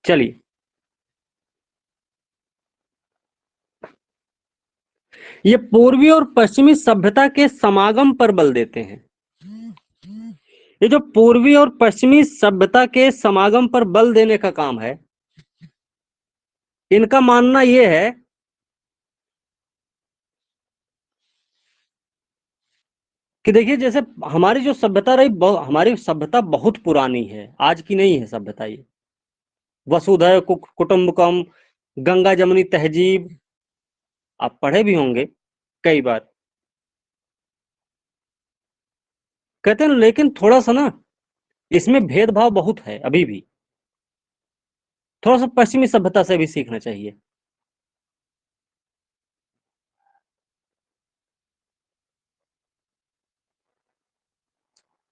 चलिए। ये पूर्वी और पश्चिमी सभ्यता के समागम पर बल देते हैं। ये जो पूर्वी और पश्चिमी सभ्यता के समागम पर बल देने का काम है, इनका मानना यह है कि देखिए, जैसे हमारी जो सभ्यता रही, हमारी सभ्यता बहुत पुरानी है, आज की नहीं है सभ्यता ये। वसुधैव कुटुंबकम, गंगा जमुनी तहजीब, आप पढ़े भी होंगे कई बार। कहते हैं लेकिन थोड़ा सा ना इसमें भेदभाव बहुत है अभी भी, थोड़ा सा पश्चिमी सभ्यता से भी सीखना चाहिए।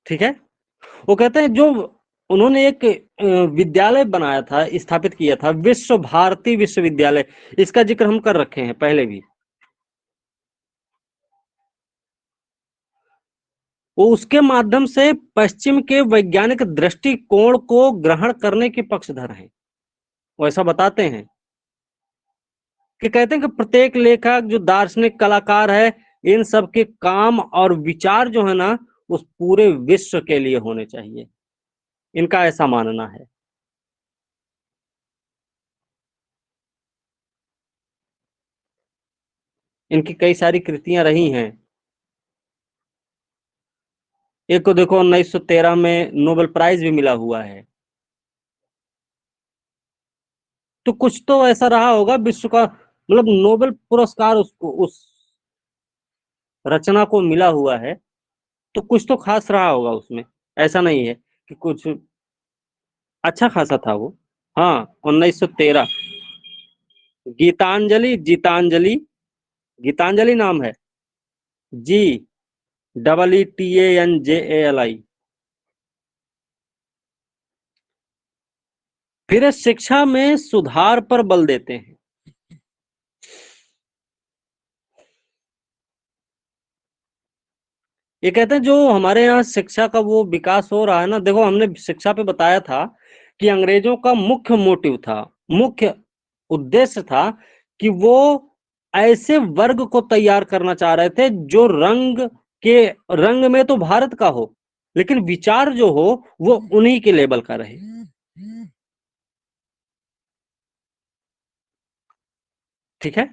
ठीक है, वो कहते हैं जो उन्होंने एक विद्यालय बनाया था, स्थापित किया था, विश्व भारती विश्वविद्यालय, इसका जिक्र हम कर रखे हैं पहले भी। वो उसके माध्यम से पश्चिम के वैज्ञानिक दृष्टिकोण को ग्रहण करने के पक्षधर हैं। वो ऐसा बताते हैं कि कहते हैं कि प्रत्येक लेखक जो दार्शनिक कलाकार है, इन सब के काम और विचार जो है ना, उस पूरे विश्व के लिए होने चाहिए, इनका ऐसा मानना है। इनकी कई सारी कृतियां रही हैं। एक को देखो 1913 में नोबेल प्राइज भी मिला हुआ है। तो कुछ तो ऐसा रहा होगा विश्व का, मतलब नोबेल पुरस्कार उसको, उस रचना को मिला हुआ है, तो कुछ तो खास रहा होगा उसमें। ऐसा नहीं है कि कुछ, अच्छा खासा था वो। हाँ, 1913, गीतांजलि, गीतांजलि, गीतांजलि नाम है। जी, EETANJALI। फिर शिक्षा में सुधार पर बल देते हैं। ये कहते हैं जो हमारे यहाँ शिक्षा का वो विकास हो रहा है ना, देखो हमने शिक्षा पे बताया था कि अंग्रेजों का मुख्य मोटिव था, मुख्य उद्देश्य था कि वो ऐसे वर्ग को तैयार करना चाह रहे थे जो रंग में तो भारत का हो, लेकिन विचार जो हो वो उन्हीं के लेवल का रहे। ठीक है,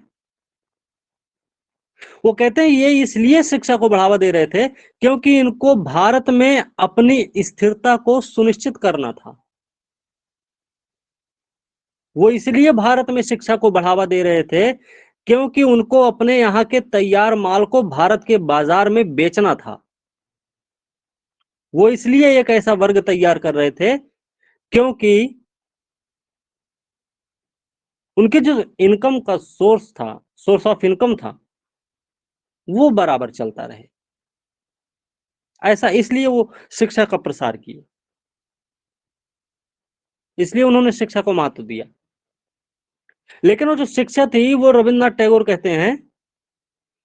वो कहते हैं ये इसलिए शिक्षा को बढ़ावा दे रहे थे क्योंकि इनको भारत में अपनी स्थिरता को सुनिश्चित करना था। वो इसलिए भारत में शिक्षा को बढ़ावा दे रहे थे क्योंकि उनको अपने यहाँ के तैयार माल को भारत के बाजार में बेचना था। वो इसलिए एक ऐसा वर्ग तैयार कर रहे थे क्योंकि उनके जो इनकम का सोर्स था, सोर्स ऑफ इनकम था, वो बराबर चलता रहे। ऐसा इसलिए वो शिक्षा का प्रसार किए, इसलिए उन्होंने शिक्षा को महत्व दिया। लेकिन वो जो शिक्षा थी वो रविन्द्रनाथ टैगोर कहते हैं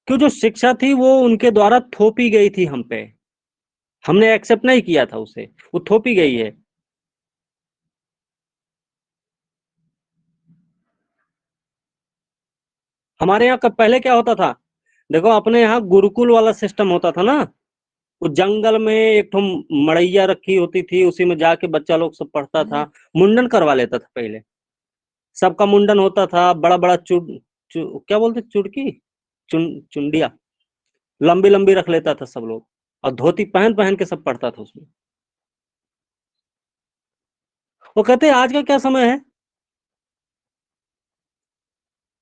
कि जो शिक्षा थी वो उनके द्वारा थोपी गई थी हम पे, हमने एक्सेप्ट नहीं किया था उसे, वो थोपी गई है। हमारे यहाँ का पहले क्या होता था, देखो अपने यहाँ गुरुकुल वाला सिस्टम होता था ना, वो जंगल में एक तो मड़ैया रखी होती थी, उसी में जाके बच्चा लोग सब पढ़ता था, मुंडन करवा लेता था पहले, सबका मुंडन होता था, बड़ा बड़ा क्या बोलते चुड़की, चुंडिया लंबी लंबी रख लेता था सब लोग, और धोती पहन पहन के सब पढ़ता था उसमें। वो कहते हैं आज का क्या समय है,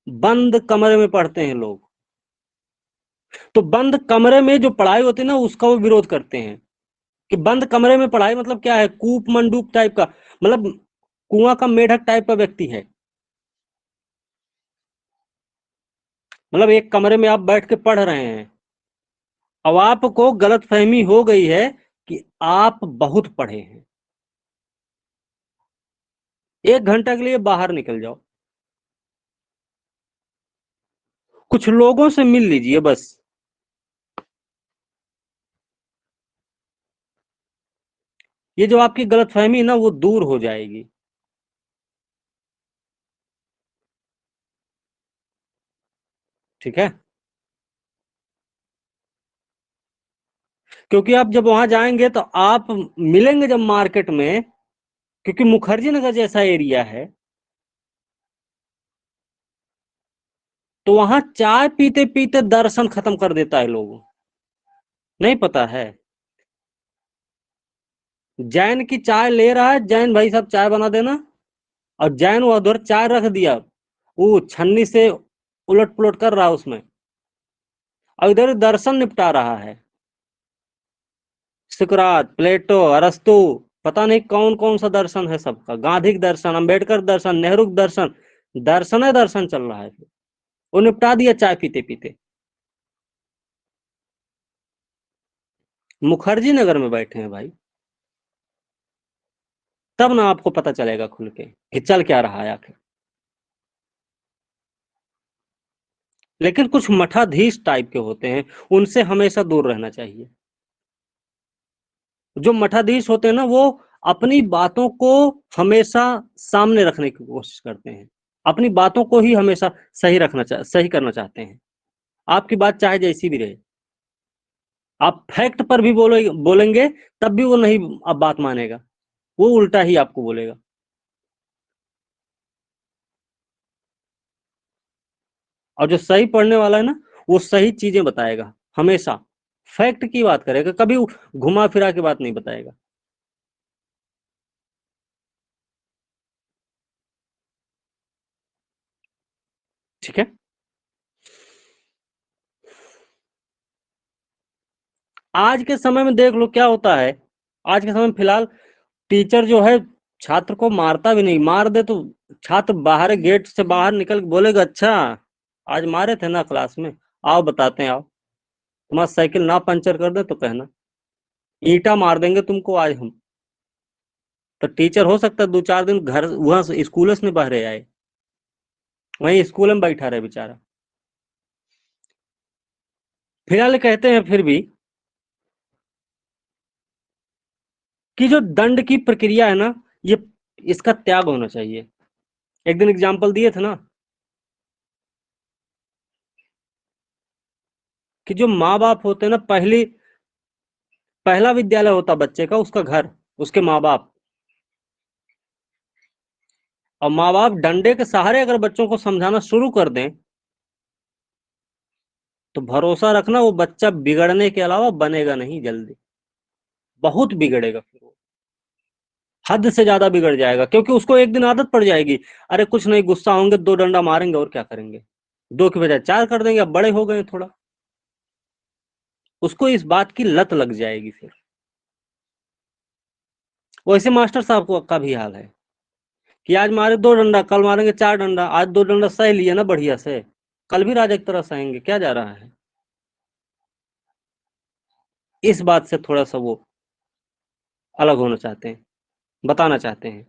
बंद कमरे में पढ़ते हैं लोग। तो बंद कमरे में जो पढ़ाई होती है ना उसका वो विरोध करते हैं कि बंद कमरे में पढ़ाई मतलब क्या है, कूप मंडूक टाइप का, मतलब कुआं का मेढक टाइप का व्यक्ति है। मतलब एक कमरे में आप बैठ के पढ़ रहे हैं, अब आपको गलतफहमी हो गई है कि आप बहुत पढ़े हैं, 1 घंटा के लिए बाहर निकल जाओ, कुछ लोगों से मिल लीजिए बस, ये जो आपकी गलतफहमी ना वो दूर हो जाएगी। ठीक है, क्योंकि आप जब वहां जाएंगे तो आप मिलेंगे जब मार्केट में, क्योंकि मुखर्जी नगर जैसा एरिया है, तो वहां चाय पीते पीते दर्शन खत्म कर देता है लोगों, नहीं पता है। जैन की चाय ले रहा है, जैन भाई साहब चाय बना देना, और जैन वो उधर चाय रख दिया, वो छन्नी से उलट पुलट कर रहा है उसमें, और इधर दर्शन निपटा रहा है। सुकरात, प्लेटो, अरस्तु, पता नहीं कौन कौन सा दर्शन है सबका, गांधी दर्शन, अंबेडकर दर्शन, नेहरू दर्शन, दर्शन है दर्शन चल रहा है, वो निपटा दिया चाय पीते पीते। मुखर्जी नगर में बैठे हैं भाई, तब ना आपको पता चलेगा खुल के कि चल क्या रहा है आखिर। लेकिन कुछ मठाधीश टाइप के होते हैं, उनसे हमेशा दूर रहना चाहिए। जो मठाधीश होते हैं ना वो अपनी बातों को हमेशा सामने रखने की कोशिश करते हैं, अपनी बातों को ही हमेशा सही करना चाहते हैं। आपकी बात चाहे जैसी भी रहे, आप फैक्ट पर भी बोलेंगे तब भी वो नहीं अब बात मानेगा, वो उल्टा ही आपको बोलेगा। और जो सही पढ़ने वाला है ना वो सही चीजें बताएगा, हमेशा फैक्ट की बात करेगा, कभी घुमा फिरा के बात नहीं बताएगा। ठीक है, आज के समय में देख लो क्या होता है, आज के समय में फिलहाल टीचर जो है छात्र को मारता भी नहीं, मार दे तो छात्र बाहर गेट से बाहर निकल के बोलेगा अच्छा आज मारे थे ना क्लास में, आओ बताते हैं, आओ तुम्हारा साइकिल ना पंचर कर दे तो कहना, ईंटा मार देंगे तुमको आज हम। तो टीचर हो सकता है 2-4 दिन घर वहां से स्कूल से बहरे आए, वहीं स्कूल में बैठा रहे बेचारा। फिलहाल कहते हैं फिर भी कि जो दंड की प्रक्रिया है ना, ये इसका त्याग होना चाहिए। एक दिन एग्जाम्पल दिए थे ना कि जो माँ बाप होते हैं ना, पहला विद्यालय होता बच्चे का उसका घर, उसके माँ बाप। और माँ बाप डंडे के सहारे अगर बच्चों को समझाना शुरू कर दें तो भरोसा रखना वो बच्चा बिगड़ने के अलावा बनेगा नहीं जल्दी, बहुत बिगड़ेगा, फिर वो हद से ज्यादा बिगड़ जाएगा, क्योंकि उसको एक दिन आदत पड़ जाएगी। अरे कुछ नहीं, गुस्सा होंगे 2 डंडा मारेंगे और क्या करेंगे, 2 की बजाय 4 कर देंगे, अब बड़े हो गए थोड़ा, उसको इस बात की लत लग जाएगी। फिर वैसे मास्टर साहब का भी हाल है कि आज मारे 2 डंडा, कल मारेंगे 4 डंडा। आज 2 डंडा सह लिया ना बढ़िया से, कल भी राजा की तरह सहेंगे, क्या जा रहा है। इस बात से थोड़ा सा वो अलग होना चाहते हैं, बताना चाहते हैं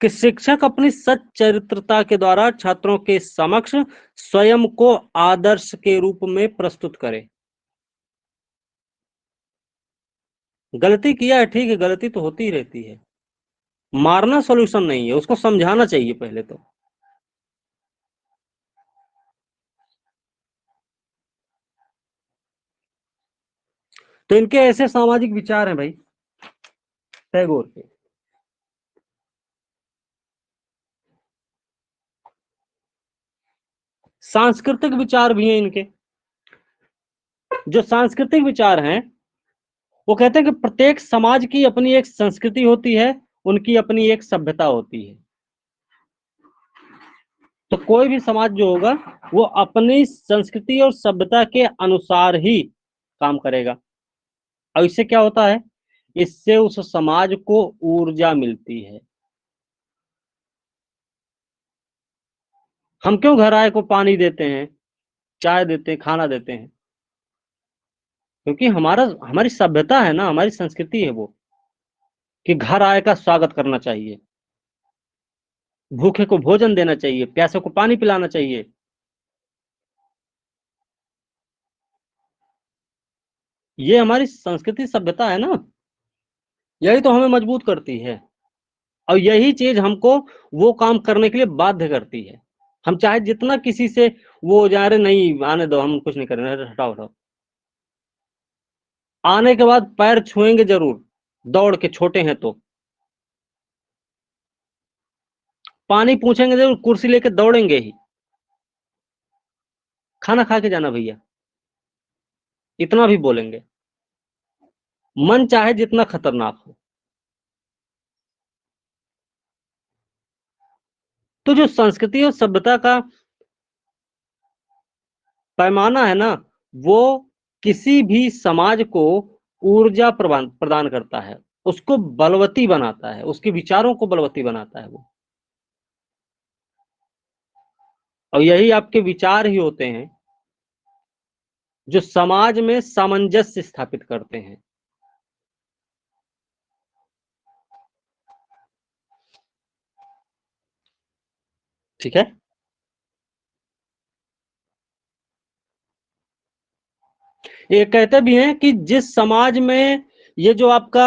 कि शिक्षक अपनी सच्चरित्रता के द्वारा छात्रों के समक्ष स्वयं को आदर्श के रूप में प्रस्तुत करे। गलती किया है, ठीक है, गलती तो होती ही रहती है, मारना सॉल्यूशन नहीं है, उसको समझाना चाहिए पहले तो। तो इनके ऐसे सामाजिक विचार हैं भाई टैगोर के। सांस्कृतिक विचार भी हैं इनके। जो सांस्कृतिक विचार हैं वो कहते हैं कि प्रत्येक समाज की अपनी एक संस्कृति होती है, उनकी अपनी एक सभ्यता होती है। तो कोई भी समाज जो होगा वो अपनी संस्कृति और सभ्यता के अनुसार ही काम करेगा। और इससे क्या होता है, इससे उस समाज को ऊर्जा मिलती है। हम क्यों घर आए को पानी देते हैं, चाय देते हैं, खाना देते हैं? क्योंकि हमारी सभ्यता है ना, हमारी संस्कृति है वो, कि घर आए का स्वागत करना चाहिए, भूखे को भोजन देना चाहिए, प्यासे को पानी पिलाना चाहिए। ये हमारी संस्कृति सभ्यता है ना, यही तो हमें मजबूत करती है। और यही चीज हमको वो काम करने के लिए बाध्य करती है। हम चाहे जितना किसी से वो जा रहे, नहीं आने दो, हम कुछ नहीं करेंगे, हटाओ हटाओ, आने के बाद पैर छुएंगे जरूर, दौड़ के, छोटे हैं तो पानी पूछेंगे जरूर, कुर्सी लेके दौड़ेंगे ही, खाना खा के जाना भैया, इतना भी बोलेंगे, मन चाहे जितना खतरनाक हो। तो जो संस्कृति और सभ्यता का पैमाना है ना, वो किसी भी समाज को ऊर्जा प्रदान करता है, उसको बलवती बनाता है, उसके विचारों को बलवती बनाता है वो। और यही आपके विचार ही होते हैं जो समाज में सामंजस्य स्थापित करते हैं। ठीक है, ये कहते भी हैं कि जिस समाज में ये जो आपका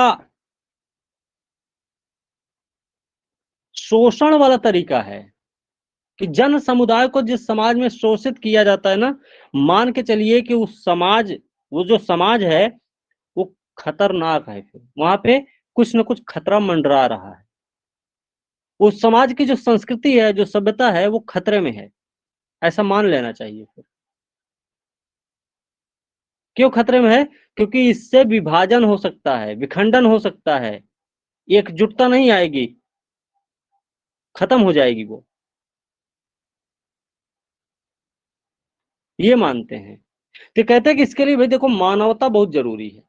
शोषण वाला तरीका है, कि जन समुदाय को जिस समाज में शोषित किया जाता है ना, मान के चलिए कि वो जो समाज है वो खतरनाक है, फिर वहां पे कुछ ना कुछ खतरा मंडरा रहा है। उस समाज की जो संस्कृति है, जो सभ्यता है, वो खतरे में है, ऐसा मान लेना चाहिए फिर। क्यों खतरे में है? क्योंकि इससे विभाजन हो सकता है, विखंडन हो सकता है, एकजुटता नहीं आएगी, खत्म हो जाएगी वो, ये मानते हैं। तो कहते हैं कि इसके लिए भाई देखो, मानवता बहुत जरूरी है,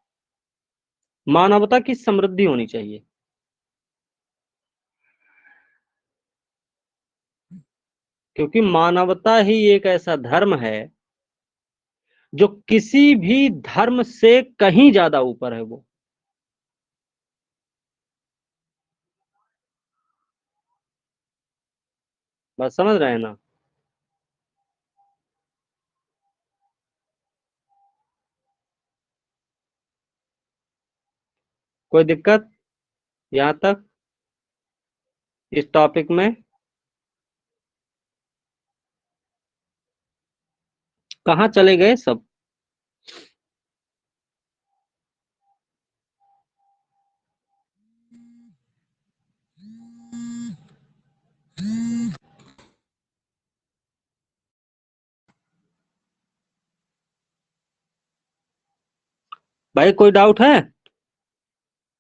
मानवता की समृद्धि होनी चाहिए। क्योंकि मानवता ही एक ऐसा धर्म है जो किसी भी धर्म से कहीं ज्यादा ऊपर है वो। बात समझ रहे हैं ना? कोई दिक्कत यहाँ तक इस टॉपिक में? कहाँ चले गए सब? भाई कोई डाउट है?